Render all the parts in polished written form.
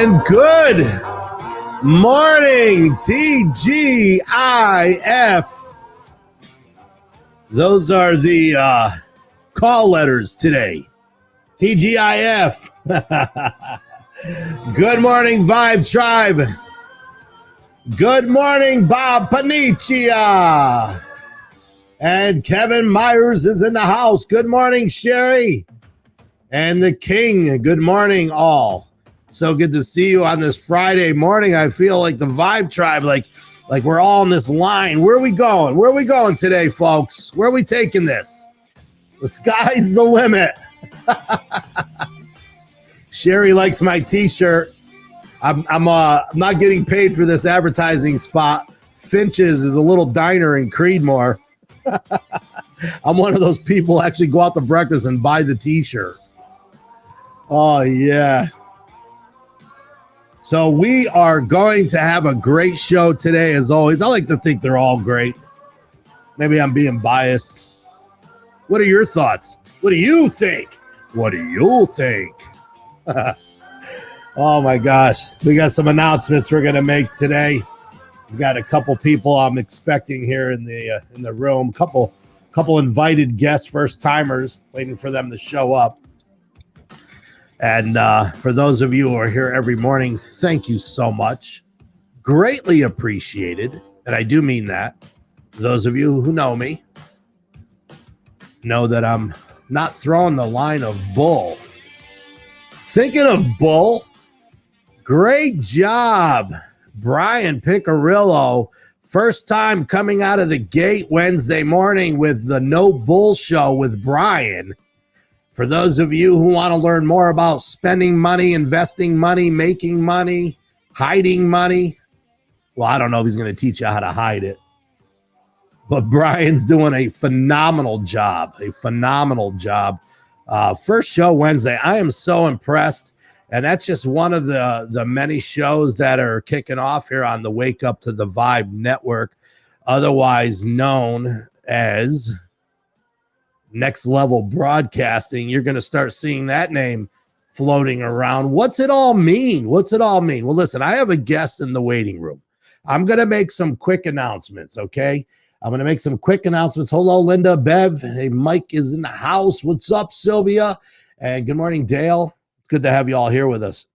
And good morning, TGIF. Those are the call letters today. TGIF. Good morning, Vibe Tribe. Good morning, Bob Panicia. And Kevin Myers is in the house. Good morning, Sherry. And the King. Good morning, all. So good to see you on this Friday morning. I feel like the Vibe Tribe, like we're all in this line. Where are we going? Where are we going today, folks? Where are we taking this? The sky's the limit. Sherry likes my T-shirt. I'm not getting paid for this advertising spot. Finch's is a little diner in Creedmoor. I'm one of those people who actually go out to breakfast and buy the T-shirt. Oh, yeah. So we are going to have a great show today, as always. I like to think they're all great. Maybe I'm being biased. What are your thoughts? What do you think? What do you think? Oh, my gosh. We got some announcements we're going to make today. We got a couple people I'm expecting here in the room. Couple invited guests, first-timers, waiting for them to show up. And for those of you who are here every morning, thank you so much. Greatly appreciated. And I do mean that. For those of you who know me, know that I'm not throwing the line of bull. Thinking of bull, great job, Brian Piccarillo. First time coming out of the gate Wednesday morning with the No Bull Show with Brian. For those of you who want to learn more about spending money, investing money, making money, hiding money, well, I don't know if he's going to teach you how to hide it. But Brian's doing a phenomenal job, First show Wednesday. I am so impressed. And that's just one of the many shows that are kicking off here on the Wake Up to the Vibe Network, otherwise known as Next Level Broadcasting. You're going to start seeing that name floating around. What's it all mean? Well, listen, I have a guest in the waiting room. I'm going to make some quick announcements, okay? I'm going to make some quick announcements. Hello, Linda, Bev. Hey, Mike is in the house. What's up, Sylvia? And good morning, Dale. It's good to have you all here with us.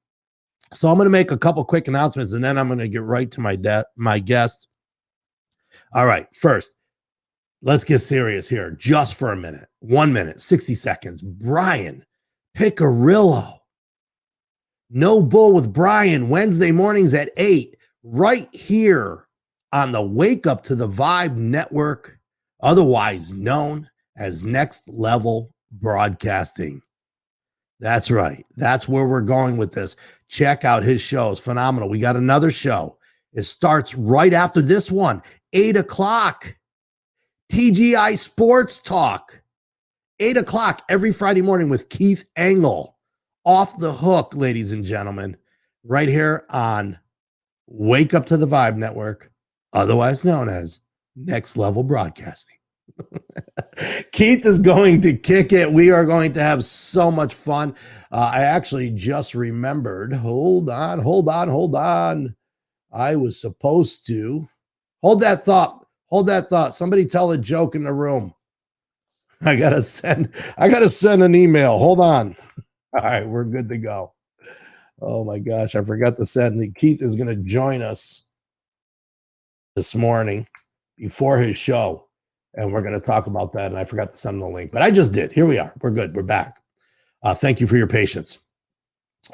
So I'm going to make a couple quick announcements, and then I'm going to get right to my guest. All right, first, let's get serious here just for a minute. 1 minute, 60 seconds. Brian Piccarillo. No Bull with Brian, Wednesday mornings at 8, right here on the Wake Up to the Vibe Network, otherwise known as Next Level Broadcasting. That's right. That's where we're going with this. Check out his show. It's phenomenal. We got another show. It starts right after this one, 8 o'clock. TGI Sports Talk, 8 o'clock every Friday morning with Keith Engel. Off the hook, ladies and gentlemen, right here on Wake Up to the Vibe Network, otherwise known as Next Level Broadcasting. Keith is going to kick it. We are going to have so much fun. I actually just remembered. Hold on. I was supposed to hold that thought. Somebody tell a joke in the room. I gotta send an email. Hold on. All right, we're good to go. Oh my gosh, I forgot to send. Keith is going to join us this morning before his show, and we're going to talk about that. And I forgot to send him the link, but I just did. Here we are. We're good. We're back. Thank you for your patience.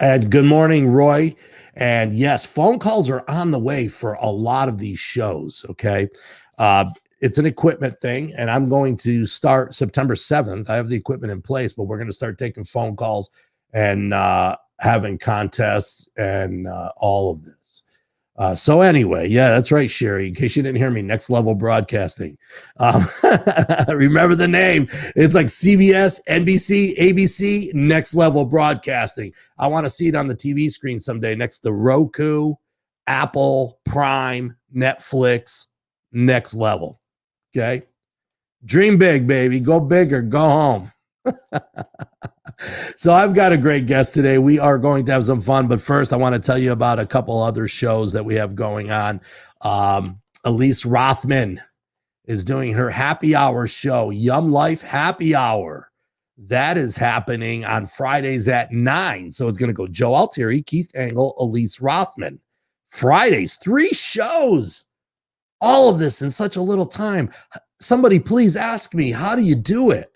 And good morning, Roy. And yes, phone calls are on the way for a lot of these shows. Okay. Uh, it's an equipment thing, and I'm going to start September 7th. I have the equipment in place, but we're going to start taking phone calls and having contests and all of this. So anyway, yeah, that's right, Sherry. In case you didn't hear me, Next Level Broadcasting. Um, remember the name. It's like CBS, NBC, ABC, Next Level Broadcasting. I want to see it on the TV screen someday next to Roku, Apple, Prime, Netflix, Next Level. Okay. Dream big, baby. Go big or go home. So I've got a great guest today. We are going to have some fun, but first I want to tell you about a couple other shows that we have going on. Elise Rothman is doing her happy hour show, Yum Life Happy Hour. That is happening on Fridays at 9. So it's going to go Joe Altieri, Keith Engel, Elise Rothman. Fridays, 3 shows. All of this in such a little time. Somebody please ask me, how do you do it?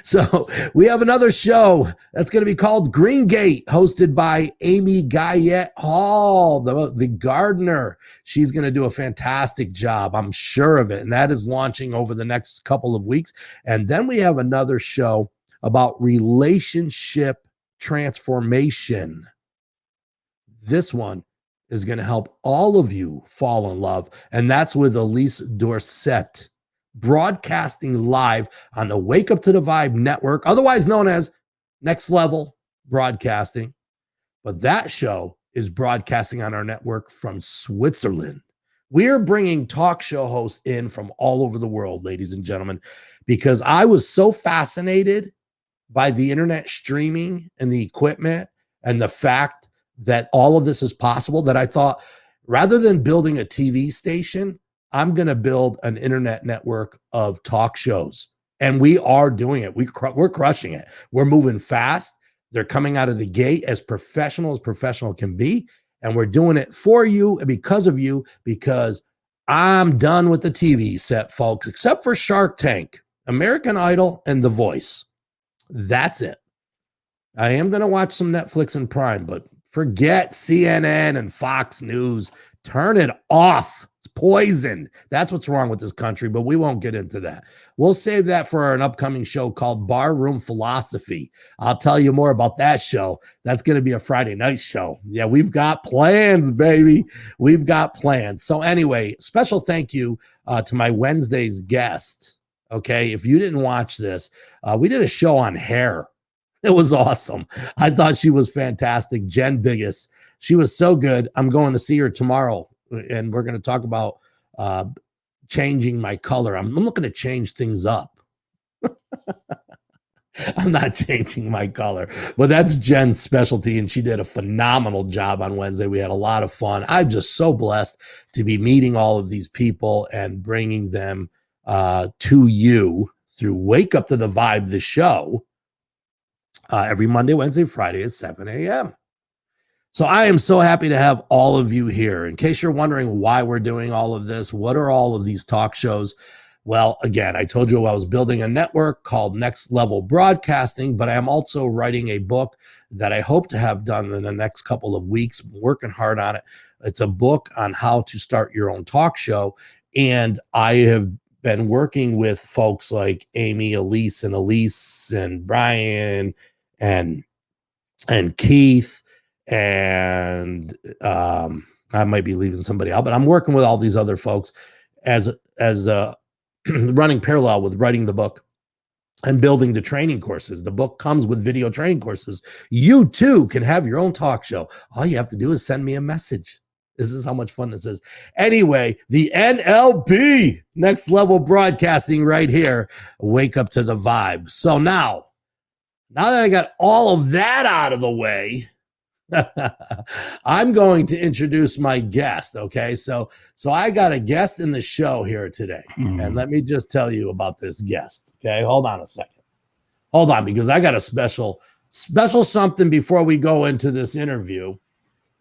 So we have another show that's going to be called Green Gate, hosted by Amy Guyette Hall, the gardener. She's going to do a fantastic job. I'm sure of it. And that is launching over the next couple of weeks. And then we have another show about relationship transformation. This one is going to help all of you fall in love. And that's with Elise Dorset, broadcasting live on the Wake Up to the Vibe network, otherwise known as Next Level Broadcasting. But that show is broadcasting on our network from Switzerland. We are bringing talk show hosts in from all over the world, ladies and gentlemen, because I was so fascinated by the internet streaming and the equipment and the fact that all of this is possible that I thought, rather than building a TV station, I'm going to build an internet network of talk shows. And we are doing it. We're crushing it. We're moving fast. They're coming out of the gate as professional can be. And we're doing it for you and because of you, because I'm done with the TV set, folks, except for Shark Tank, American Idol, and The Voice. That's it. I am going to watch some Netflix and Prime, but forget CNN and Fox News. Turn it off. It's poison. That's what's wrong with this country, but we won't get into that. We'll save that for an upcoming show called Barroom Philosophy. I'll tell you more about that show. That's going to be a Friday night show. Yeah, we've got plans, baby. We've got plans. So anyway, special thank you to my Wednesday's guest. Okay, if you didn't watch this, we did a show on hair. It was awesome. I thought she was fantastic. Jen Biggis. She was so good. I'm going to see her tomorrow, and we're going to talk about changing my color. I'm looking to change things up. I'm not changing my color, but that's Jen's specialty, and she did a phenomenal job on Wednesday. We had a lot of fun. I'm just so blessed to be meeting all of these people and bringing them to you through Wake Up to the Vibe, the show, every Monday, Wednesday, Friday at 7 a.m. So I am so happy to have all of you here. In case you're wondering why we're doing all of this, what are all of these talk shows? Well, again, I told you I was building a network called Next Level Broadcasting, but I am also writing a book that I hope to have done in the next couple of weeks. I'm working hard on it. It's a book on how to start your own talk show. And I have been working with folks like Amy, Elise, and Brian and Keith, and I might be leaving somebody out, but I'm working with all these other folks as running parallel with writing the book and building the training courses. The book comes with video training courses. You too can have your own talk show. All you have to do is send me a message. This is how much fun this is. Anyway, the NLB, Next Level Broadcasting, right here. Wake Up to the Vibe. So now that I got all of that out of the way, I'm going to introduce my guest. Okay, so I got a guest in the show here today, and let me just tell you about this guest. Okay, hold on a second. Hold on, because I got a special something before we go into this interview,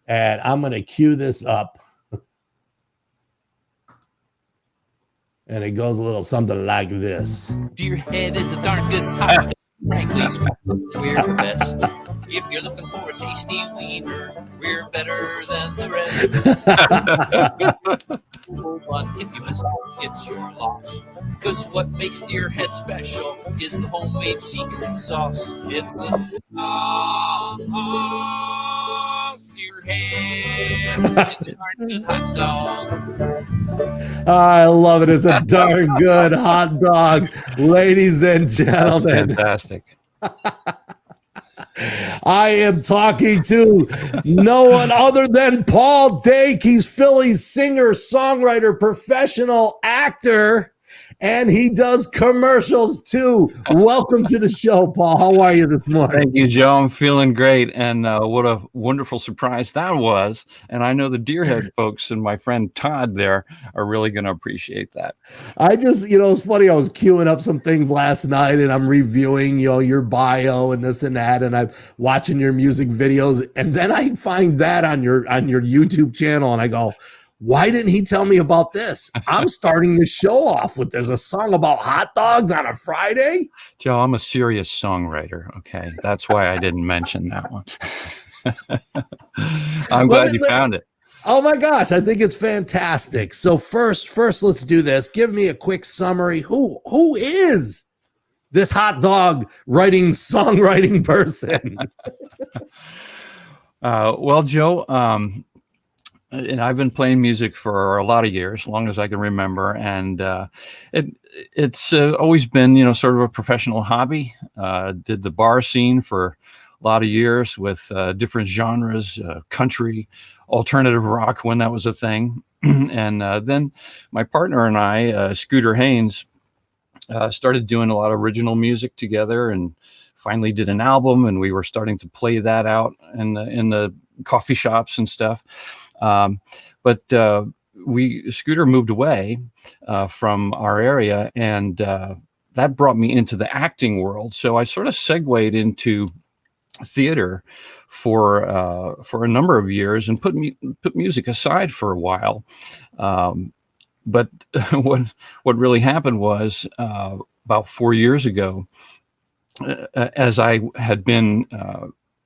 and I'm going to cue this up, and it goes a little something like this. Your head is a darn good hot. Frankly, we're the best. If you're looking for a tasty wiener, we're better than the rest. But if you miss it, it's your loss. Cause what makes Deer Head special is the homemade secret sauce. It's the sauce. Deer Head. It's a darn good hot dog. I love it. It's a darn good hot dog, ladies and gentlemen. Fantastic. I am talking to no one other than Paul Dake. He's Philly's singer, songwriter, professional actor, and he does commercials too. Welcome to the show, Paul. How are you this morning? Thank you, Joe. I'm feeling great. And what a wonderful surprise that was. And I know the Deerhead folks and my friend Todd there are really going to appreciate that. I just, it's funny. I was queuing up some things last night and I'm reviewing, your bio and this and that. And I'm watching your music videos. And then I find that on your YouTube channel. And I go, why didn't he tell me about this? I'm starting the show off with there's a song about hot dogs on a Friday. Joe, I'm a serious songwriter. Okay. That's why I didn't mention that one. I'm glad you found it. Oh my gosh. I think it's fantastic. So first, let's do this. Give me a quick summary. Who is this hot dog songwriting person? Well, Joe, and I've been playing music for a lot of years, as long as I can remember. And it's always been, sort of a professional hobby. Did the bar scene for a lot of years with different genres, country, alternative rock when that was a thing. And then my partner and I, Scooter Haynes, started doing a lot of original music together and finally did an album. And we were starting to play that out in the coffee shops and stuff. But Scooter moved away from our area, and that brought me into the acting world. So I sort of segued into theater for a number of years and put music aside for a while. But what really happened was about 4 years ago, as I had been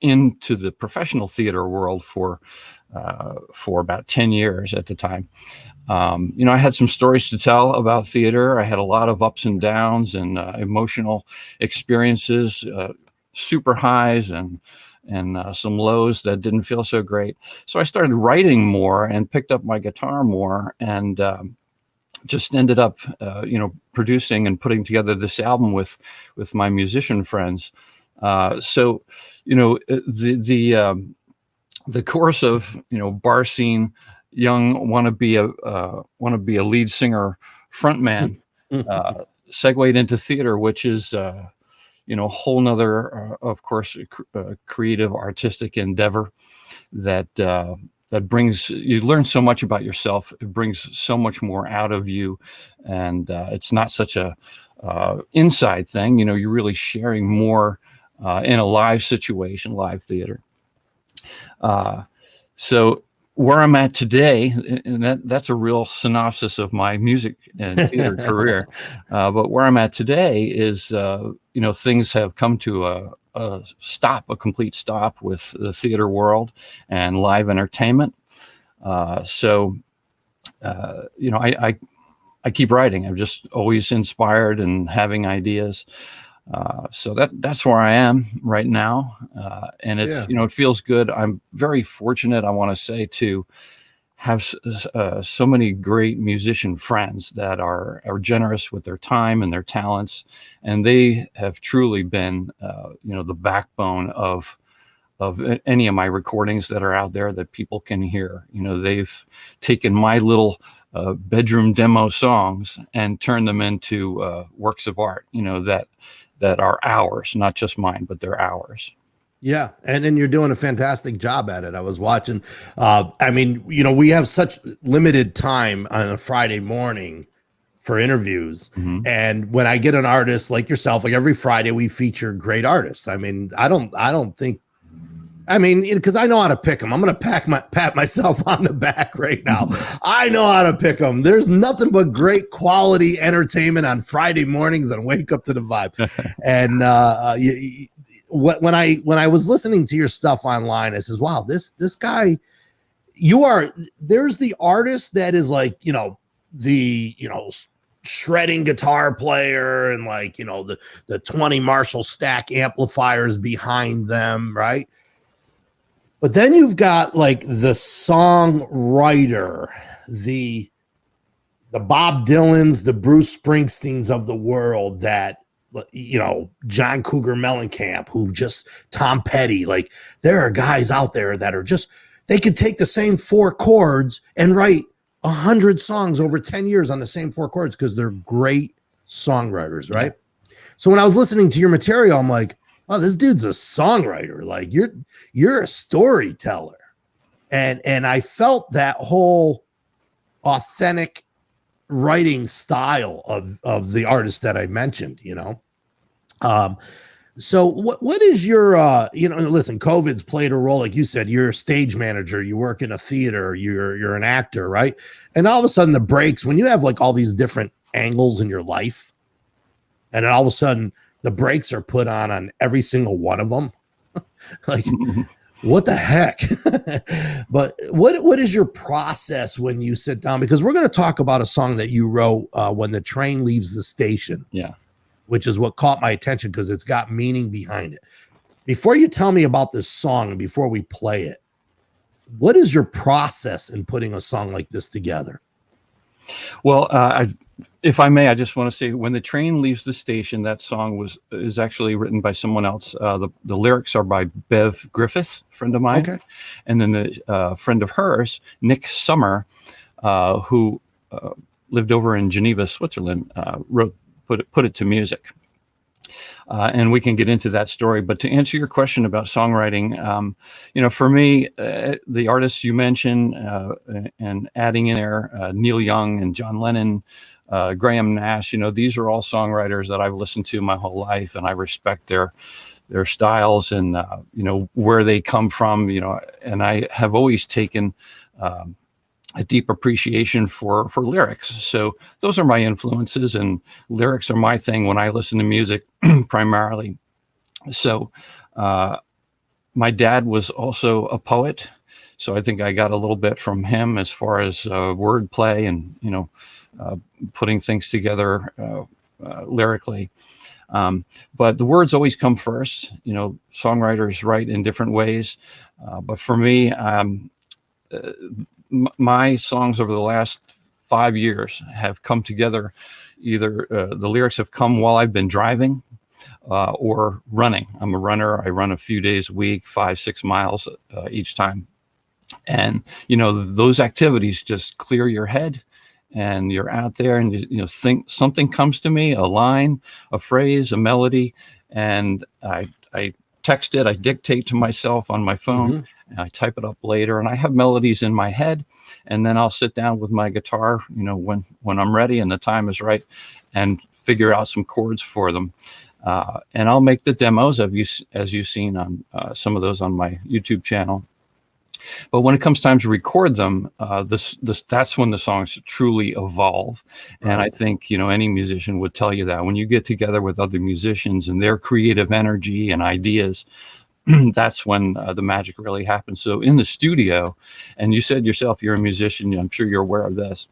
into the professional theater world for about 10 years at the time. I had some stories to tell about theater. I had a lot of ups and downs and emotional experiences, super highs and some lows that didn't feel so great. So I started writing more and picked up my guitar more and just ended up, producing and putting together this album with my musician friends. So, the course of bar scene, young want to be a lead singer, frontman, segued into theater, which is a whole nother, of course, creative artistic endeavor that brings you learn so much about yourself. It brings so much more out of you, and it's not such a inside thing. You're really sharing more in a live situation, live theater. So where I'm at today, and that's a real synopsis of my music and theater career. But where I'm at today is, things have come to a complete stop with the theater world and live entertainment. So I keep writing. I'm just always inspired and having ideas. So that's where I am right now. And it's, it feels good. I'm very fortunate, I want to say, to have so many great musician friends that are generous with their time and their talents. And they have truly been, the backbone of any of my recordings that are out there that people can hear. They've taken my little bedroom demo songs and turned them into works of art, that are ours, not just mine, but they're ours. Yeah. And then you're doing a fantastic job at it. I was watching, we have such limited time on a Friday morning for interviews. Mm-hmm. And when I get an artist like yourself, like every Friday we feature great artists. I don't think, because I know how to pick them. I'm going to pat myself on the back right now. I know how to pick them. There's nothing but great quality entertainment on Friday mornings and Wake Up to the Vibe. And when I was listening to your stuff online, I says, wow, this guy, there's the artist that is like, the, shredding guitar player and like, the 20 Marshall stack amplifiers behind them, right? But then you've got like the songwriter, the Bob Dylans, the Bruce Springsteens of the world, that, John Cougar Mellencamp, Tom Petty, like there are guys out there that are they could take the same 4 chords and write 100 songs over 10 years on the same 4 chords because they're great songwriters, right? Yeah. So when I was listening to your material, I'm like, oh, this dude's a songwriter. Like you're a storyteller. And I felt that whole authentic writing style of the artist that I mentioned, so what is your listen, COVID's played a role. Like you said, you're a stage manager, you work in a theater, you're an actor, right? And all of a sudden the breaks, when you have like all these different angles in your life, and then all of a sudden the brakes are put on every single one of them. Like what the heck? But what is your process when you sit down? Because we're going to talk about a song that you wrote, When the Train Leaves the Station. Yeah. Which is what caught my attention because it's got meaning behind it. Before you tell me about this song and before we play it, what is your process in putting a song like this together? Well, if I may, I just want to say, When the Train Leaves the Station, that song is actually written by someone else. The lyrics are by Bev Griffith, friend of mine. Okay. And then the friend of hers, Nick Summer, who lived over in Geneva, Switzerland, put it to music. And we can get into that story. But to answer your question about songwriting, for me, the artists you mentioned and adding in there Neil Young and John Lennon, Graham Nash, these are all songwriters that I've listened to my whole life, and I respect their styles and, where they come from, and I have always taken a deep appreciation for lyrics. So those are my influences, and lyrics are my thing when I listen to music primarily. So my dad was also a poet, so I think I got a little bit from him as far as wordplay and, putting things together lyrically. But the words always come first. Songwriters write in different ways. But for me, my songs over the last 5 years have come together. Either the lyrics have come while I've been driving or running. I'm a runner. I run a few days a week, 5-6 miles each time. And, those activities just clear your head, and you're out there and, think something comes to me, a line, a phrase, a melody, and I text it, I dictate to myself on my phone. Mm-hmm. And I type it up later, and I have melodies in my head, and then I'll sit down with my guitar, when I'm ready and the time is right, and figure out some chords for them. And I'll make the demos as you've seen on some of those on my YouTube channel. But when it comes time to record them, that's when the songs truly evolve. And I think, any musician would tell you that when you get together with other musicians and their creative energy and ideas, that's when the magic really happens. So in the studio, and you said yourself, you're a musician, I'm sure you're aware of this.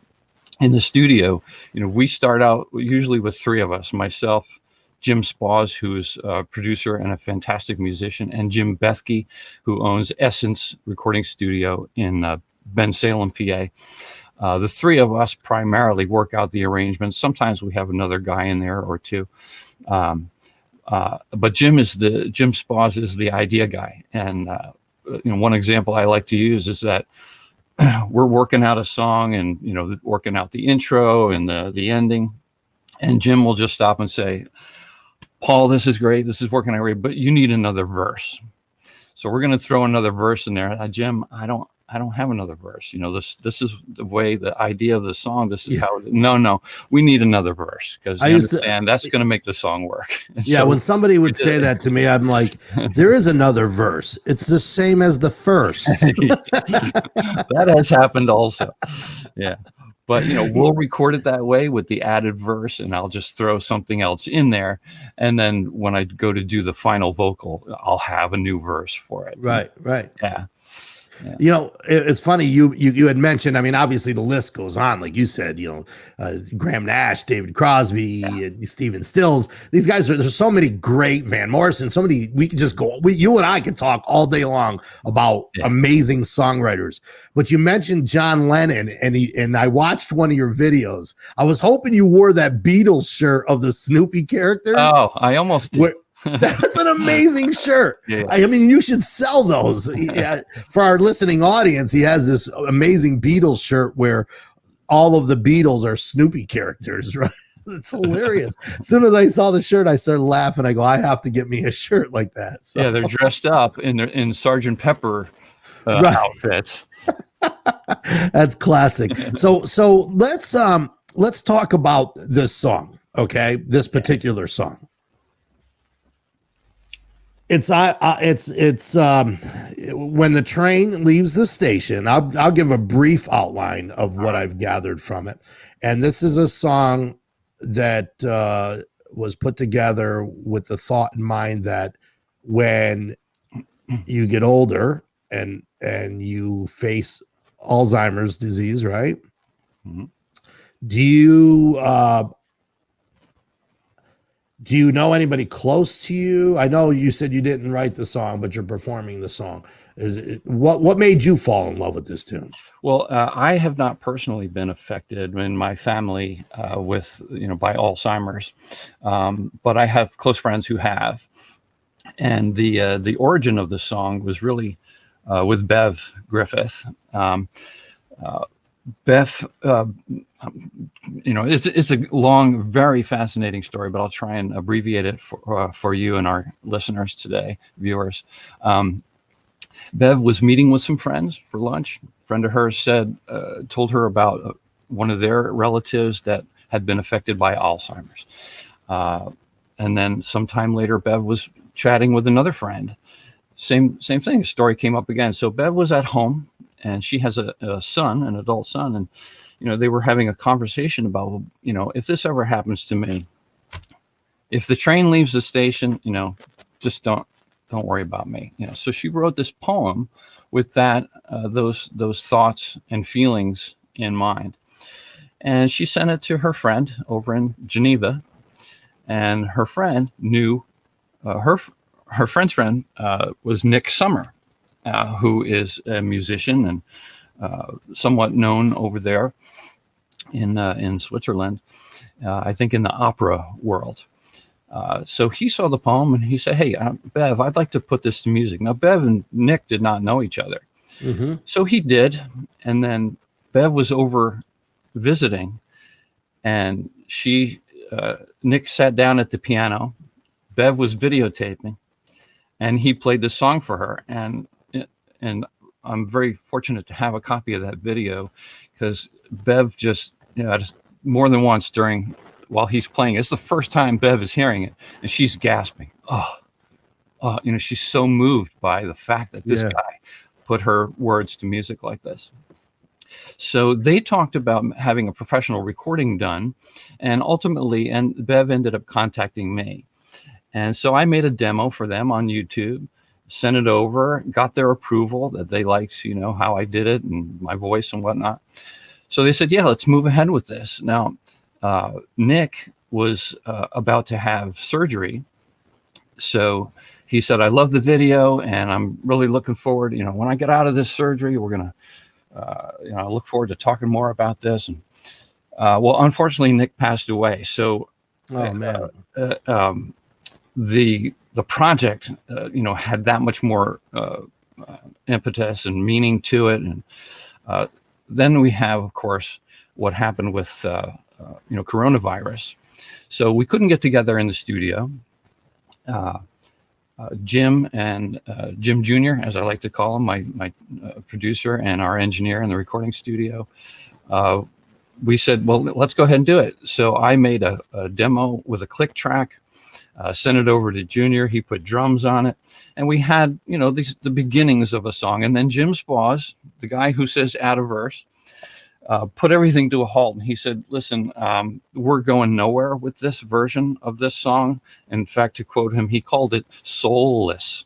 In the studio, we start out usually with 3 of us, myself, Jim Spaz, who's a producer and a fantastic musician, and Jim Bethke, who owns Essence Recording Studio in Bensalem, PA. The 3 of us primarily work out the arrangements. Sometimes we have another guy in there or 2. But Jim Spaz is the idea guy. And, one example I like to use is that we're working out a song and, working out the intro and the ending. And Jim will just stop and say, Paul, this is great. This is working out great, but you need another verse. So we're going to throw another verse in there. Jim, I don't have another verse. This is the way, the idea of the song. This is how. No, we need another verse because that's going to make the song work. So when somebody would say that to me, I'm like, there is another verse. It's the same as the first. That has happened also. Yeah. But, we'll record it that way with the added verse, and I'll just throw something else in there. And then when I go to do the final vocal, I'll have a new verse for it. Right. Yeah. It's funny you had mentioned, I mean, obviously the list goes on, like you said, Graham Nash, David Crosby, Stephen Stills. These guys there's so many great, Van Morrison, so many. We could just go, you and I could talk all day long about amazing songwriters. But you mentioned John Lennon, and I watched one of your videos. I was hoping you wore that Beatles shirt of the Snoopy characters. Oh, I almost did. That's an amazing shirt. Yeah. I mean, you should sell those. For our listening audience, he has this amazing Beatles shirt where all of the Beatles are Snoopy characters, right? It's hilarious. As soon as I saw the shirt, I started laughing. I go, I have to get me a shirt like that. So. Yeah, they're dressed up in Sgt. Pepper outfits. That's classic. So let's talk about this song, okay? This particular song. It's when the train leaves the station. I'll give a brief outline of what I've gathered from it. And this is a song that was put together with the thought in mind that when you get older and you face Alzheimer's disease, right? Mm-hmm. Do you know anybody close to you? I know you said you didn't write the song, but you're performing the song. What made you fall in love with this tune? Well, I have not personally been affected in my family with by Alzheimer's, but I have close friends who have. And the origin of the song was really with Bev Griffith. Bev, it's a long, very fascinating story, but I'll try and abbreviate it for you and our listeners today, viewers. Bev was meeting with some friends for lunch. A friend of hers told her about one of their relatives that had been affected by Alzheimer's. And then sometime later, Bev was chatting with another friend. Same thing. The story came up again. So Bev was at home, and she has an adult son, and they were having a conversation about, if this ever happens to me, if the train leaves the station, just don't worry about me. So she wrote this poem with those thoughts and feelings in mind, and she sent it to her friend over in Geneva, and her friend knew her friend's friend was Nick Summer. Who is a musician and somewhat known over there in Switzerland, I think in the opera world. So he saw the poem and he said, "Hey, Bev, I'd like to put this to music." Now, Bev and Nick did not know each other. Mm-hmm. So he did. And then Bev was over visiting, and Nick sat down at the piano. Bev was videotaping, and he played the song for her. And I'm very fortunate to have a copy of that video, because Bev just more than once while he's playing, it's the first time Bev is hearing it, and she's gasping. She's so moved by the fact that this guy put her words to music like this. So they talked about having a professional recording done, and ultimately, and Bev ended up contacting me. And so I made a demo for them on YouTube, sent it over, got their approval that they liked, how I did it and my voice and whatnot. So they said, yeah, let's move ahead with this. Now, Nick was about to have surgery. So he said, I love the video and I'm really looking forward, when I get out of this surgery, we're going to, I look forward to talking more about this. And well, unfortunately, Nick passed away. So, the project, had that much more impetus and meaning to it. And then we have, of course, what happened with, coronavirus. So we couldn't get together in the studio. Jim and Jim Jr., as I like to call him, my producer and our engineer in the recording studio, we said, well, let's go ahead and do it. So I made a demo with a click track. Sent it over to Junior. He put drums on it, and we had, the beginnings of a song. And then Jim Spaz, the guy who says add a verse, put everything to a halt. And he said, listen, we're going nowhere with this version of this song. In fact, to quote him, he called it soulless.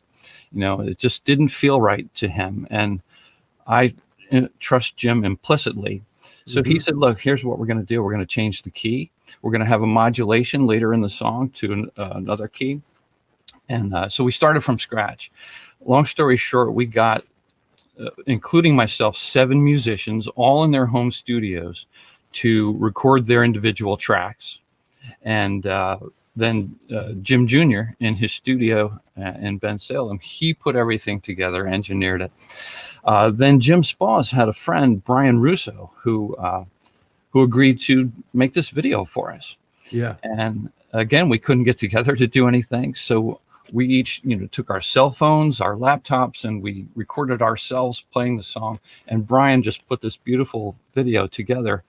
It just didn't feel right to him. And I trust Jim implicitly. So he said, look, here's what we're going to do. We're going to change the key. We're going to have a modulation later in the song to another key. And so we started from scratch. Long story short, we got, including myself, 7 musicians, all in their home studios to record their individual tracks. And then Jim Jr. in his studio in Bensalem, he put everything together, engineered it. Then Jim Spaugh's had a friend, Brian Russo, who agreed to make this video for us. Yeah. And again, we couldn't get together to do anything. So we each, took our cell phones, our laptops, and we recorded ourselves playing the song. And Brian just put this beautiful video together.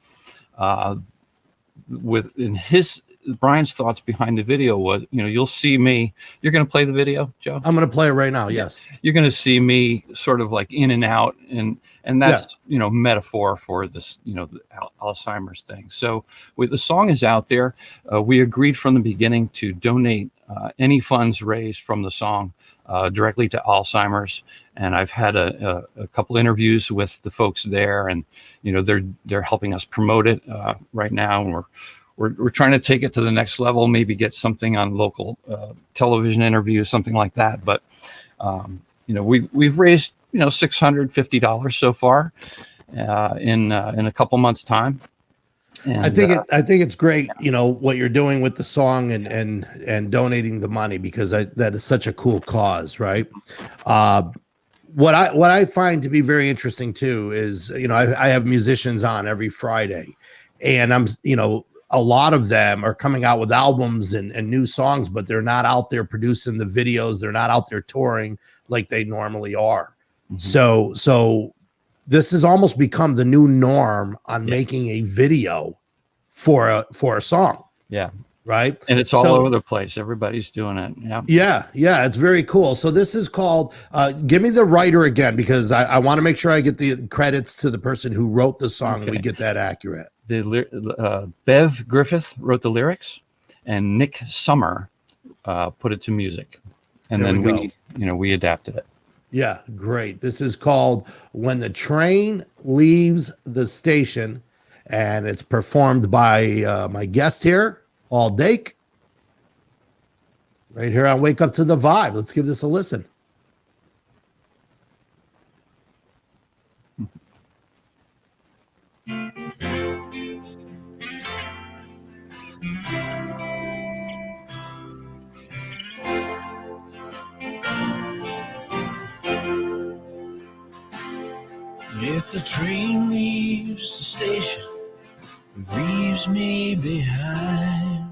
Brian's thoughts behind the video was, you'll see me. You're going to play the video, Joe? I'm going to play it right now. Yes. You're going to see me sort of like in and out, and that's metaphor for this, the Alzheimer's thing. So the song is out there. We agreed from the beginning to donate any funds raised from the song directly to Alzheimer's. And I've had a couple interviews with the folks there, and they're helping us promote it right now, and we're trying to take it to the next level, maybe get something on local television interviews, something like that. But we've raised $650 so far in a couple months' time. And I think it's great, what you're doing with the song and donating the money, because that is such a cool cause, right? What I find to be very interesting too is, I have musicians on every Friday, and I'm, a lot of them are coming out with albums and new songs, but they're not out there producing the videos. They're not out there touring like they normally are. Mm-hmm. So this has almost become the new norm on making a video for a song. Yeah. Right. And it's all over the place. Everybody's doing it. Yeah. Yeah. It's very cool. So this is called, give me the writer again, because I want to make sure I get the credits to the person who wrote the song. And we get that accurate. Bev Griffith wrote the lyrics, and Nick Summer put it to music. And then we adapted it. Yeah. Great. This is called When the Train Leaves the Station, and it's performed by my guest here, Dake, right here on Wake Up to the Vibe. Let's give this a listen. If the train leaves the station, it leaves me behind.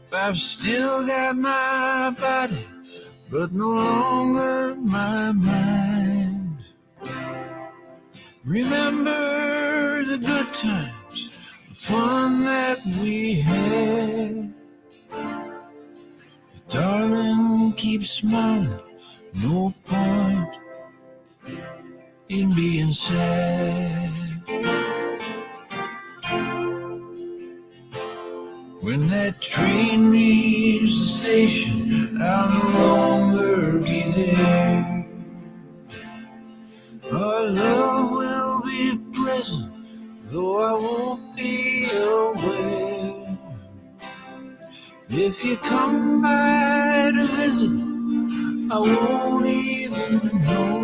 If I've still got my body, but no longer my mind. Remember the good times, the fun that we had. Darling, keep smiling, no point in being sad. When that train leaves the station, I'll no longer be there. Our love will be present, though I won't be aware. If you come by to visit, I won't even know.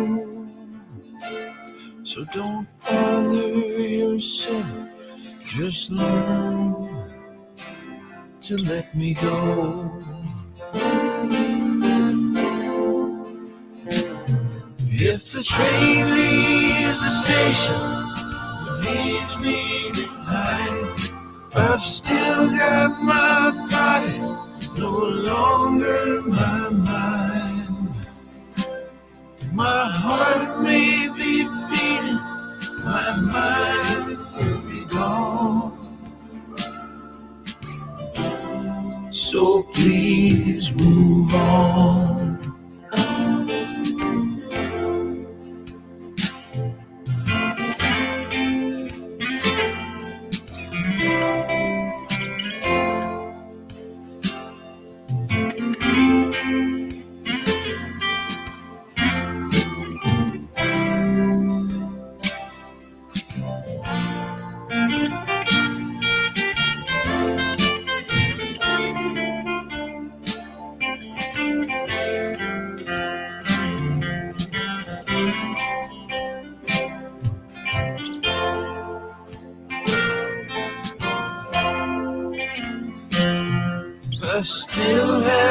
So don't bother yourself, just learn to let me go. If the train leaves the station, it leaves me behind. If I've still got my body, no longer my mind. My heart may be beating, my mind will be gone. So please move on.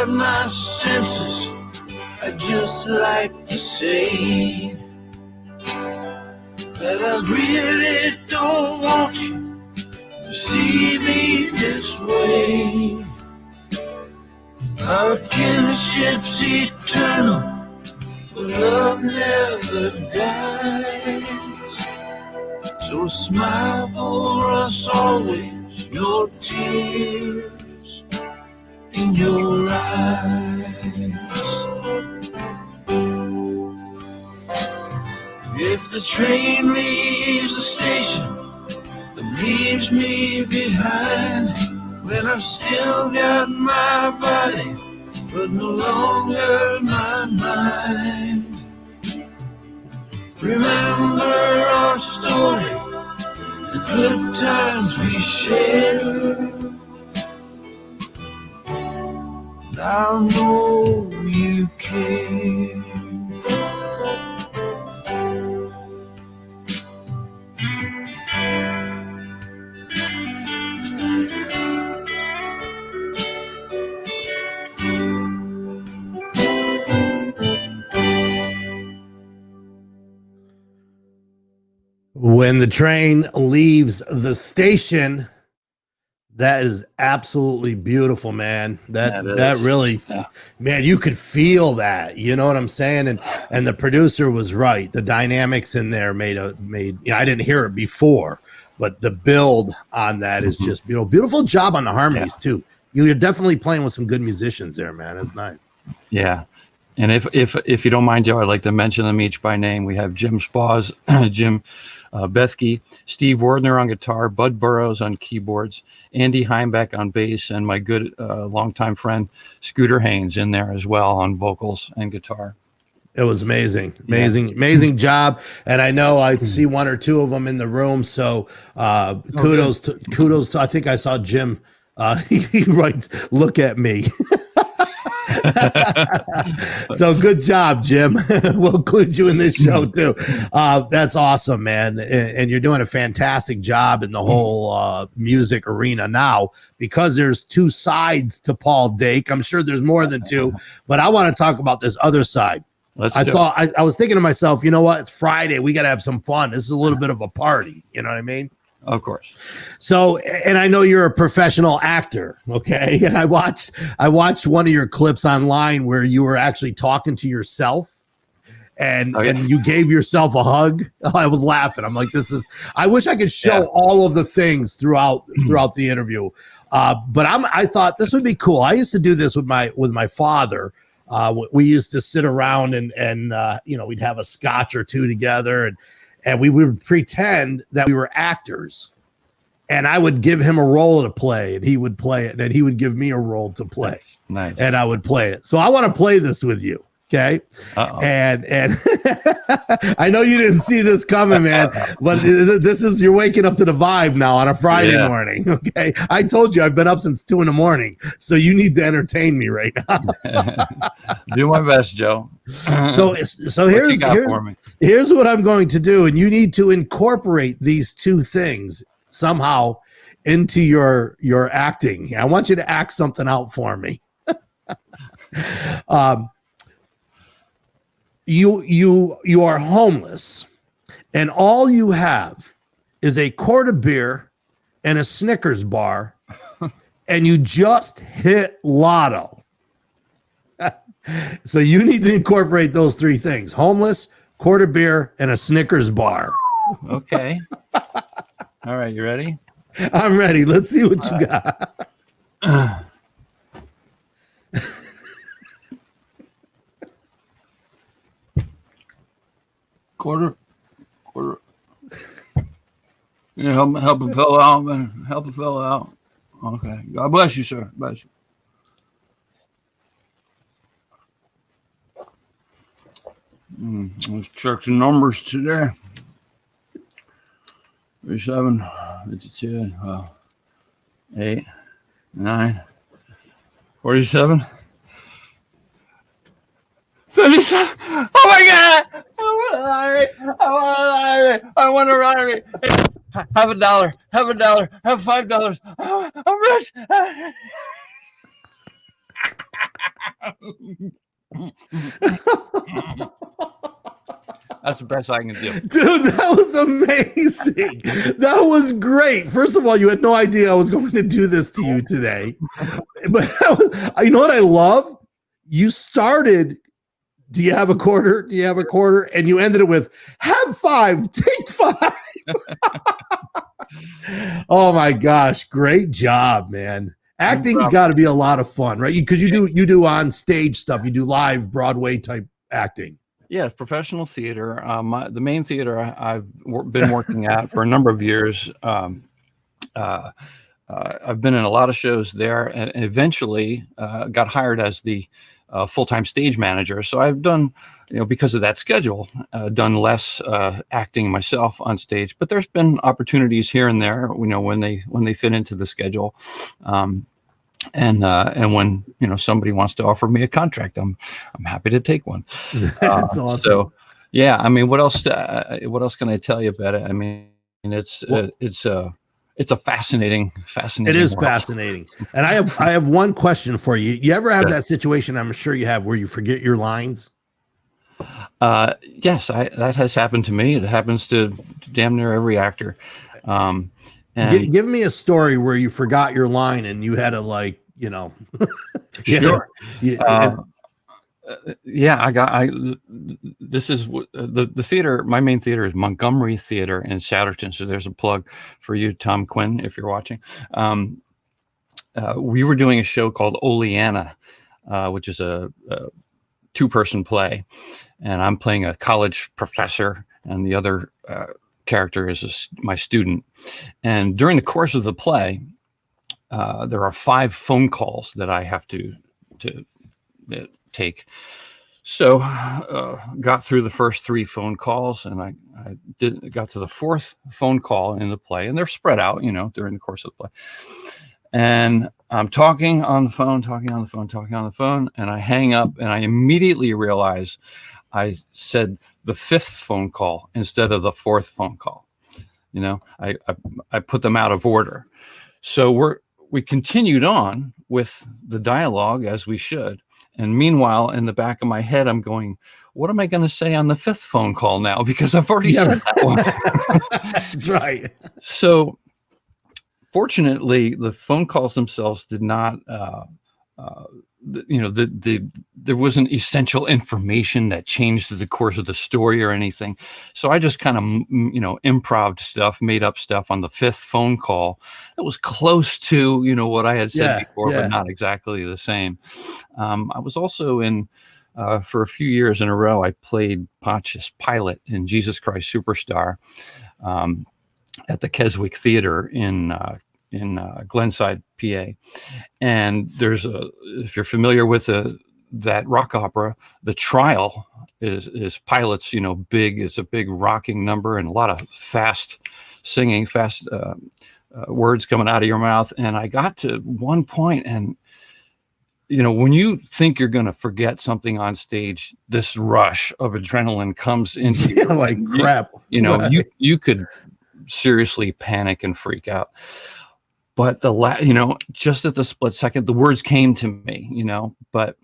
my senses, I just like to say that I really don't want you to see me this way. Our kinship's eternal, but love never dies. So smile for us always, no tears in your eyes. If the train leaves the station and leaves me behind, when I've still got my body, but no longer my mind. Remember our story, the good times we shared. I know you care. When the train leaves the station, that is absolutely beautiful, man. That really, yeah. Man, you could feel that. You know what I'm saying? And the producer was right. The dynamics in there made I didn't hear it before, but the build on that is just beautiful. Beautiful job on the harmonies too. You're definitely playing with some good musicians there, man. It's nice. Yeah. And if you don't mind, Joe, I'd like to mention them each by name. We have Jim Spaz, Jim Bethke, Steve Wardner on guitar, Bud Burrows on keyboards, Andy Heimbeck on bass, and my good longtime friend Scooter Haynes in there as well on vocals and guitar. It was amazing job. And I know I see one or two of them in the room. So kudos to, I think I saw Jim. He writes, "Look at me." So good job, Jim. We'll include you in this show too. That's awesome, man. And you're doing a fantastic job in the whole music arena now, because there's two sides to Paul Dake. I'm sure there's more than two, but I want to talk about this other side. I was thinking to myself, you know what? It's Friday. We got to have some fun. This is a little bit of a party. You know what I mean? Of course. So, and I know you're a professional actor, okay? And I watched one of your clips online where you were actually talking to yourself, and you gave yourself a hug. I was laughing. I'm like, I wish I could show all of the things throughout the interview. But I thought this would be cool. I used to do this with my father. We used to sit around and we'd have a scotch or two together, and we would pretend that we were actors, and I would give him a role to play, and he would play it, and he would give me a role to play. Nice. And I would play it. So I want to play this with you. Okay. Uh-oh. And I know you didn't see this coming, man, but you're waking up to the vibe now on a Friday morning. Okay. I told you I've been up since 2 a.m. So you need to entertain me right now. Do my best, Joe. So here's what I'm going to do. And you need to incorporate these two things somehow into your acting. I want you to act something out for me. You are homeless, and all you have is a quart of beer and a Snickers bar, and you just hit lotto. So you need to incorporate those three things: homeless, quart of beer, and a Snickers bar. Okay. All right, you ready? I'm ready. Let's see what you got. Quarter. Yeah, help a fellow out, man. Help a fellow out. Okay. God bless you, sir. Bless you. Let's check the numbers today. 37, 52, 8, 9, 47. 57. Oh my God! I want to ride. Have $1. Have $1. Have $5. I'm rich. That's the best I can do. Dude, that was amazing. That was great. First of all, you had no idea I was going to do this to you today. But you know what I love? You started, do you have a quarter? Do you have a quarter? And you ended it with, have 5, take 5. Oh my gosh, great job, man. Acting's got to be a lot of fun, right? Because you do on stage stuff. You do live Broadway type acting. Yeah, professional theater. The main theater I've been working at for a number of years. I've been in a lot of shows there, and eventually got hired as the full-time stage manager. So I've done, because of that schedule, done less acting myself on stage. But there's been opportunities here and there, when they fit into the schedule. And when somebody wants to offer me a contract, I'm happy to take one. That's awesome. So yeah, I mean, what else can I tell you about it? I mean, it's a fascinating. It is world. fascinating. And I have one question for you. You ever have that situation? I'm sure you have, where you forget your lines. Yes, that has happened to me. It happens to damn near every actor. And give me a story where you forgot your line and you had to Sure. This is the theater. My main theater is Montgomery Theater in Souderton. So there's a plug for you, Tom Quinn, if you're watching. We were doing a show called Oleana, which is a 2-person play. And I'm playing a college professor, and the other character is my student. And during the course of the play, there are 5 phone calls that I have to take. So got through the first 3 phone calls, and I got to the 4th phone call in the play, and they're spread out, during the course of the play. And I'm talking on the phone, and I hang up, and I immediately realize I said the 5th phone call instead of the 4th phone call. I put them out of order. So we continued on with the dialogue as we should. And meanwhile, in the back of my head, I'm going, what am I going to say on the 5th phone call now? Because I've already said that one. That's right. So fortunately, the phone calls themselves did not, there wasn't essential information that changed the course of the story or anything. So I just kind of, improv stuff, made up stuff on the 5th phone call. It was close to, what I had said before, but not exactly the same. I was also in, for a few years in a row, I played Pontius Pilate in Jesus Christ Superstar at the Keswick Theater in Glenside, PA. And there's if you're familiar with that rock opera, The Trial is Pilate's, it's a big rocking number and a lot of fast singing, words coming out of your mouth. And I got to one point, and when you think you're going to forget something on stage, this rush of adrenaline comes into you. Like crap. You could seriously panic and freak out. But just at the split second, the words came to me, but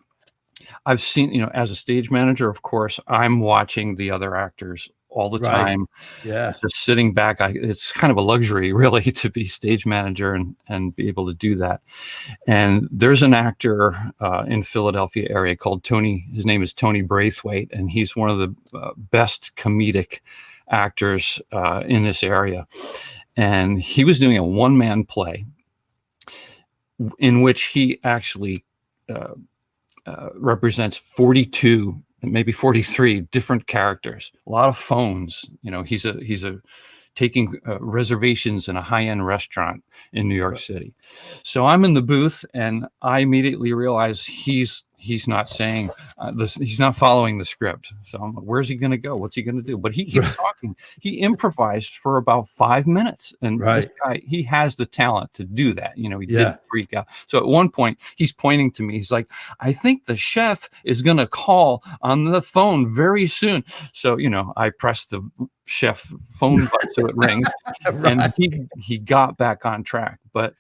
I've seen, as a stage manager, of course, I'm watching the other actors all the time. Yeah. Just sitting back. It's kind of a luxury, really, to be stage manager and be able to do that. And there's an actor in Philadelphia area called Tony. His name is Tony Braithwaite, and he's one of the best comedic actors in this area. And he was doing a one-man play in which he actually represents 42, maybe 43 different characters, a lot of phones. He's taking reservations in a high-end restaurant in New York City. So I'm in the booth, and I immediately realize he's not saying this. He's not following the script. So I'm like, where's he going to go? What's he going to do? But he keeps talking. He improvised for about 5 minutes. And this guy, he has the talent to do that. He didn't freak out. So at one point, he's pointing to me. He's like, I think the chef is going to call on the phone very soon. So, I pressed the chef phone button so it rings. And he got back on track. But,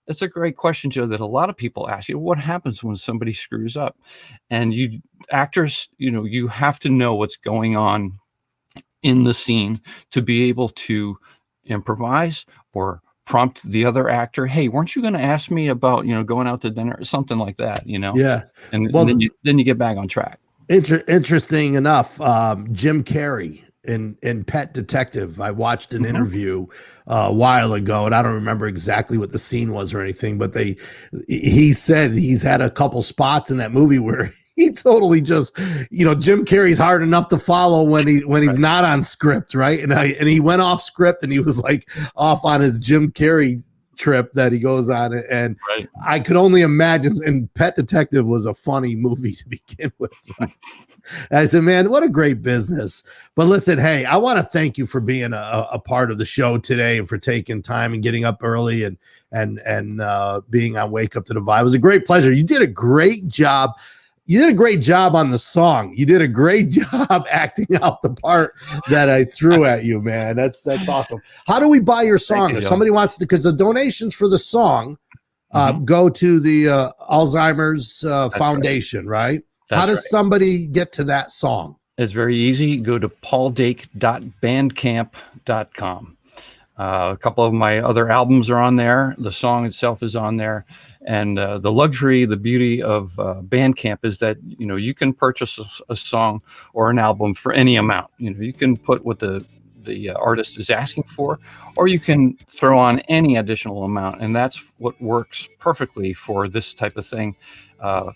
It's a great question, Joe, that a lot of people ask you. What happens when somebody screws up? And actors, you have to know what's going on in the scene to be able to improvise or prompt the other actor. Hey, weren't you going to ask me about, going out to dinner or something like that, Yeah. And, Well, and then you get back on track. Interesting enough, Jim Carrey in Pet Detective. I watched an interview a while ago, and I don't remember exactly what the scene was or anything, but he said he's had a couple spots in that movie where he totally just, Jim Carrey's hard enough to follow when he's not on script, right? And he went off script, and he was like off on his Jim Carrey trip that he goes on, and Right. I could only imagine. And Pet Detective was a funny movie to begin with. Right? I said, man, what a great business. But listen, hey, I want to thank you for being a part of the show today and for taking time and getting up early and being on Wake Up to the Vibe. It was a great pleasure. You did a great job. You did a great job on the song. You did a great job acting out the part that I threw at you, man. That's awesome. How do we buy your song? If somebody wants to, because the donations for the song go to the Alzheimer's Foundation, right? How does somebody get to that song? It's very easy. Go to pauldake.bandcamp.com. A couple of my other albums are on there. The song itself is on there. And the luxury, the beauty of Bandcamp is that, you can purchase a song or an album for any amount. You can put what the artist is asking for, or you can throw on any additional amount. And that's what works perfectly for this type of thing,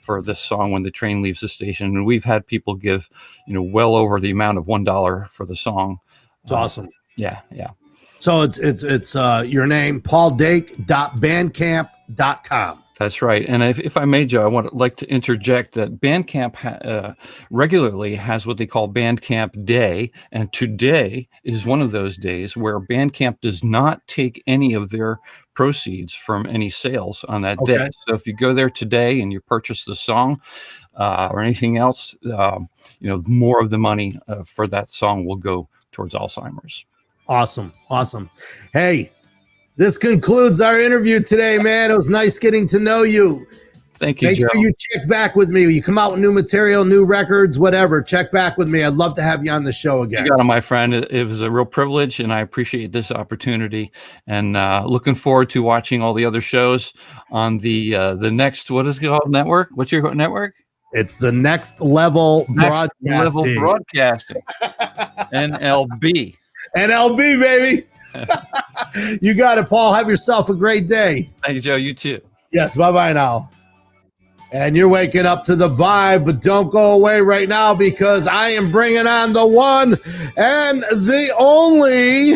for this song, When the Train Leaves the Station. And we've had people give, well over the amount of $1 for the song. It's awesome. Yeah. So it's your name, pauldake.bandcamp.com. That's right. And if I may, Joe, I would like to interject that Bandcamp regularly has what they call Bandcamp Day. And today is one of those days where Bandcamp does not take any of their proceeds from any sales on that day. So if you go there today and you purchase the song or anything else, more of the money for that song will go towards Alzheimer's. Awesome. Hey, this concludes our interview today, man. It was nice getting to know you. Thank you, Make Joe. sure you check back with me. You come out with new material, new records, whatever. Check back with me. I'd love to have you on the show again. You got it, my friend. It was a real privilege, and I appreciate this opportunity. And looking forward to watching all the other shows on the next, what is it called, network? What's your network? It's the Next Level Broadcasting. NLB. NLB, baby. You got it, Paul. Have yourself a great day. Thank you, Joe. You too. Yes, bye-bye now. And you're waking up to the vibe, but don't go away right now because I am bringing on the one and the only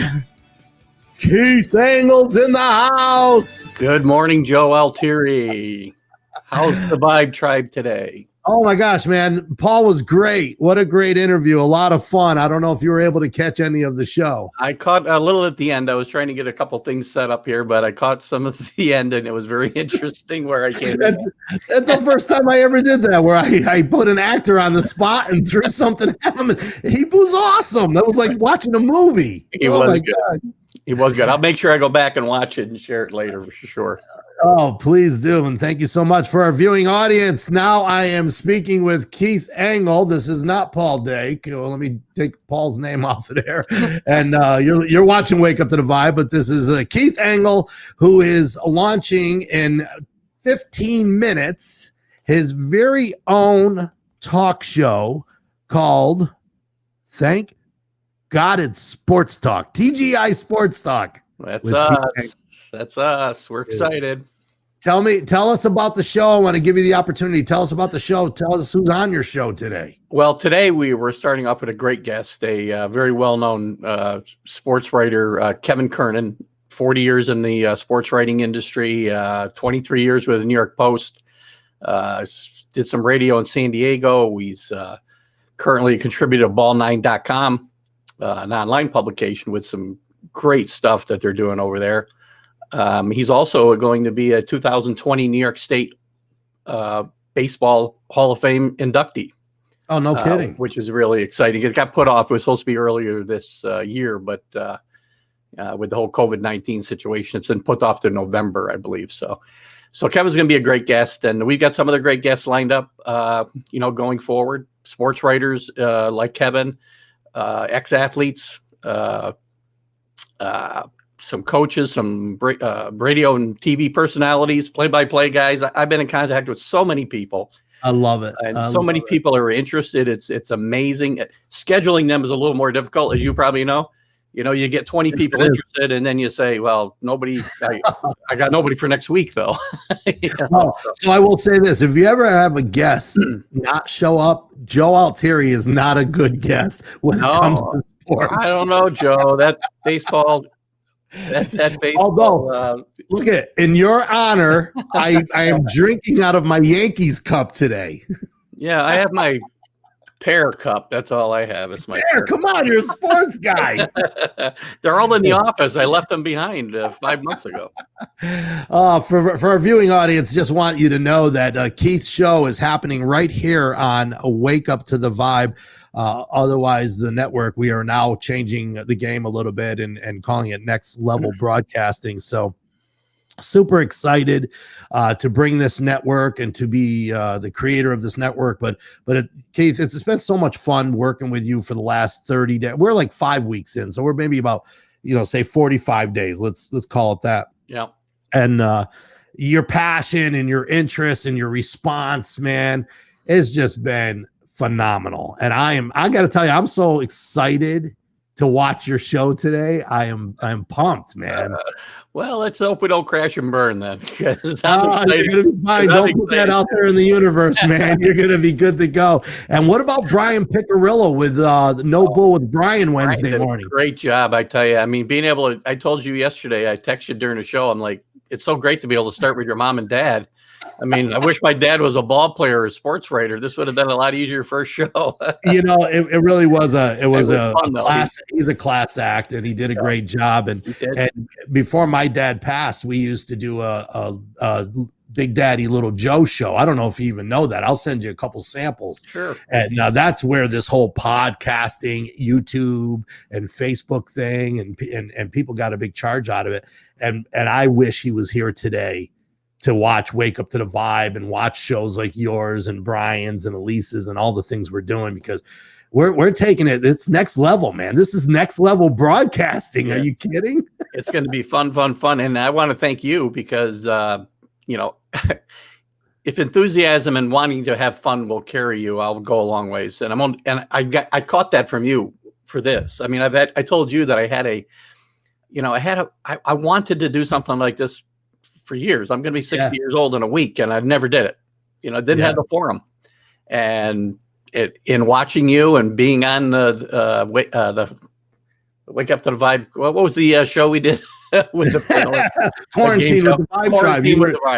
Keith Engel's in the house. Good morning, Joe Altieri. How's the Vibe Tribe today? Oh my gosh, man. Paul was great. What a great interview. A lot of fun. I don't know if you were able to catch any of the show. I caught a little at the end. I was trying to get a couple things set up here, but I caught some of the end, and it was very interesting where I came in. That's the first time I ever did that, where I put an actor on the spot and threw something at him. He was awesome. That was like watching a movie. He was good. God. He was good. I'll make sure I go back and watch it and share it later for sure. Oh, please do. And thank you so much for our viewing audience. Now I am speaking with Keith Engel. This is not Paul Dake. Well, let me take Paul's name off of there. And you're watching Wake Up to the Vibe, but this is Keith Engel, who is launching in 15 minutes his very own talk show called Thank God It's Sports Talk, TGI Sports Talk. That's us. That's us. We're excited. Tell us about the show. I want to give you the opportunity. Tell us about the show. Tell us who's on your show today. Well, today we were starting off with a great guest, a very well-known sports writer, Kevin Kernan, 40 years in the sports writing industry, 23 years with the New York Post, did some radio in San Diego. He's currently a contributor to ball9.com, an online publication with some great stuff that they're doing over there. He's also going to be a 2020 New York State Baseball Hall of Fame inductee. Oh, no kidding. Which is really exciting. It got put off. It was supposed to be earlier this year, but with the whole COVID-19 situation. It's been put off to November, I believe. So Kevin's going to be a great guest, and we've got some other great guests lined up, going forward. Sports writers like Kevin, ex-athletes, some coaches, some radio and TV personalities, play-by-play guys. I've been in contact with so many people. I love it. And so many people are interested. It's amazing. Scheduling them is a little more difficult, as you probably know. You get 20 people interested, and then you say, well, I got nobody for next week, though. So I will say this. If you ever have a guest not show up, Joe Altieri is not a good guest when it comes to sports. I don't know, Joe. That baseball... That baseball. Although, look at in your honor, I am drinking out of my Yankees cup today. Yeah, I have my pear cup. That's all I have. It's my pear. Come on, you're a sports guy. They're all in the office. I left them behind 5 months ago. For our viewing audience, just want you to know that Keith's show is happening right here on Wake Up to the Vibe. Otherwise, the network, we are now changing the game a little bit and calling it Next Level Broadcasting. So super excited to bring this network and to be the creator of this network. But Keith, it's been so much fun working with you for the last 30 days. We're like 5 weeks in, so we're maybe about, say 45 days. Let's call it that. Yeah. And your passion and your interest and your response, man, has just been phenomenal. And I got to tell you, I'm so excited to watch your show today. I'm pumped, man. Well, let's hope we don't crash and burn then. You're gonna be fine. Don't put that out there in the universe, man. You're gonna be good to go. And what about Brian Piccirillo with No Bull with Brian Wednesday morning? Great job, I tell you. I mean, being able to, I told you yesterday, I texted you during the show. I'm like, it's so great to be able to start with your mom and dad. I mean, I wish my dad was a ball player or a sports writer. This would have been a lot easier first show. It really was a class. He's a class act, and he did a great job. And before my dad passed, we used to do a Big Daddy Little Joe show. I don't know if you even know that. I'll send you a couple samples. Sure. And now that's where this whole podcasting, YouTube, and Facebook thing, and people got a big charge out of it. And I wish he was here today to watch Wake Up to the Vibe and watch shows like yours and Brian's and Elise's and all the things we're doing, because we're taking it. It's next level, man. This is next level broadcasting. Are you kidding? It's going to be fun. And I want to thank you because, if enthusiasm and wanting to have fun will carry you, I'll go a long ways. And I caught that from you for this. I mean, I told you that I wanted to do something like this for years. I'm going to be 60 years old in a week, and I've never did it. Didn't have the forum. And in watching you and being on the Wake Up to the Vibe, what was the show we did with the Quarantine with the Vibe Tribe?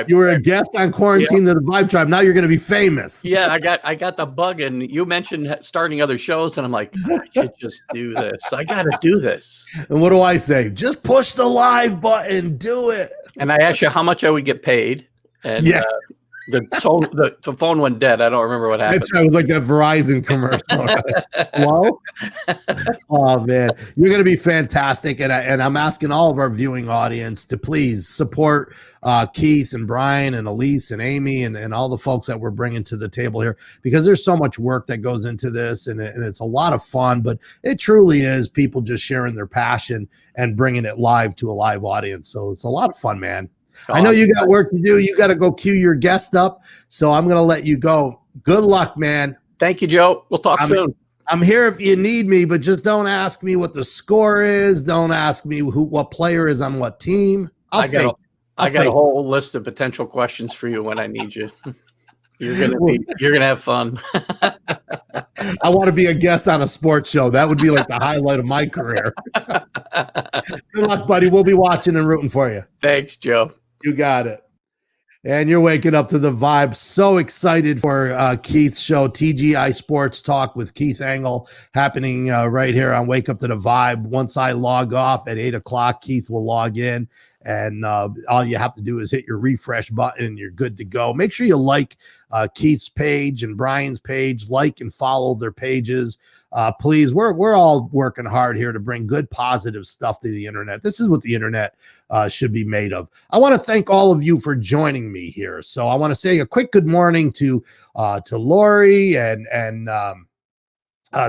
You were a guest on Quarantine with the Vibe Tribe. Now you're going to be famous. Yeah, I got the bug, and you mentioned starting other shows, and I'm like, I should just do this. I got to do this. And what do I say? Just push the live button, do it. And I asked you how much I would get paid, and the phone went dead. I don't remember what happened. That's right. It was like that Verizon commercial. Hello? Oh, man. You're going to be fantastic. And I'm asking all of our viewing audience to please support Keith and Brian and Elise and Amy and all the folks that we're bringing to the table here, because there's so much work that goes into this, and it's a lot of fun, but it truly is people just sharing their passion and bringing it live to a live audience. So it's a lot of fun, man. I know you got work to do. You got to go queue your guest up. So I'm going to let you go. Good luck, man. Thank you, Joe. We'll talk soon. I'm here if you need me, but just don't ask me what the score is. Don't ask me what player is on what team. I got a whole list of potential questions for you when I need you. You're gonna have fun. I want to be a guest on a sports show. That would be like the highlight of my career. Good luck, buddy. We'll be watching and rooting for you. Thanks, Joe. You got it. And you're waking up to the vibe. So excited for Keith's show, TGI Sports Talk with Keith Engel, happening right here on Wake Up to the Vibe. Once I log off at 8 o'clock, Keith will log in. And all you have to do is hit your refresh button and you're good to go. Make sure you like Keith's page and Brian's page. Like and follow their pages. please, we're all working hard here to bring good, positive stuff to the internet. This is what the internet should be made of. I want to thank all of you for joining me here. So I want to say a quick good morning to Lori and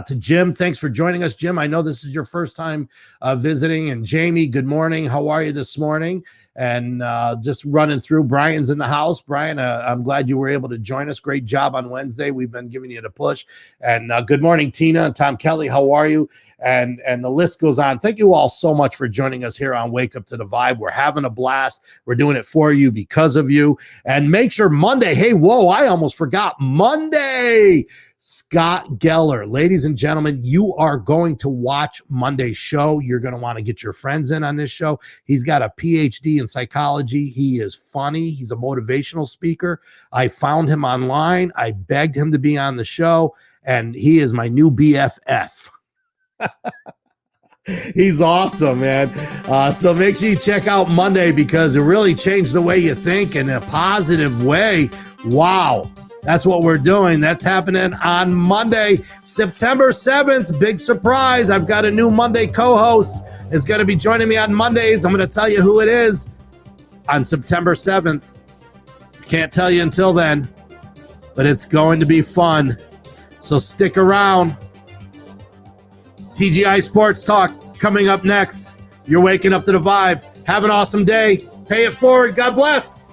to Jim. Thanks for joining us, Jim. I know this is your first time visiting. And Jamie, good morning. How are you this morning? And just running through, Brian's in the house. Brian, I'm glad you were able to join us. Great job on Wednesday. We've been giving you the push. And good morning, Tina and Tom Kelly. How are you? And the list goes on. Thank you all so much for joining us here on Wake Up to the Vibe. We're having a blast. We're doing it for you, because of you. And make sure Monday, hey, whoa, I almost forgot. Monday, Scott Geller. Ladies and gentlemen, you are going to watch Monday's show. You're going to want to get your friends in on this show. He's got a PhD in psychology. He is funny. He's a motivational speaker. I found him online. I begged him to be on the show, and he is my new BFF. He's awesome, man. So make sure you check out Monday, because it really changed the way you think in a positive way. Wow. That's what we're doing. That's happening on Monday, September 7th. Big surprise. I've got a new Monday co-host. Is going to be joining me on Mondays. I'm going to tell you who it is on September 7th. Can't tell you until then, but it's going to be fun. So stick around. TGI Sports Talk coming up next. You're waking up to the vibe. Have an awesome day. Pay it forward. God bless.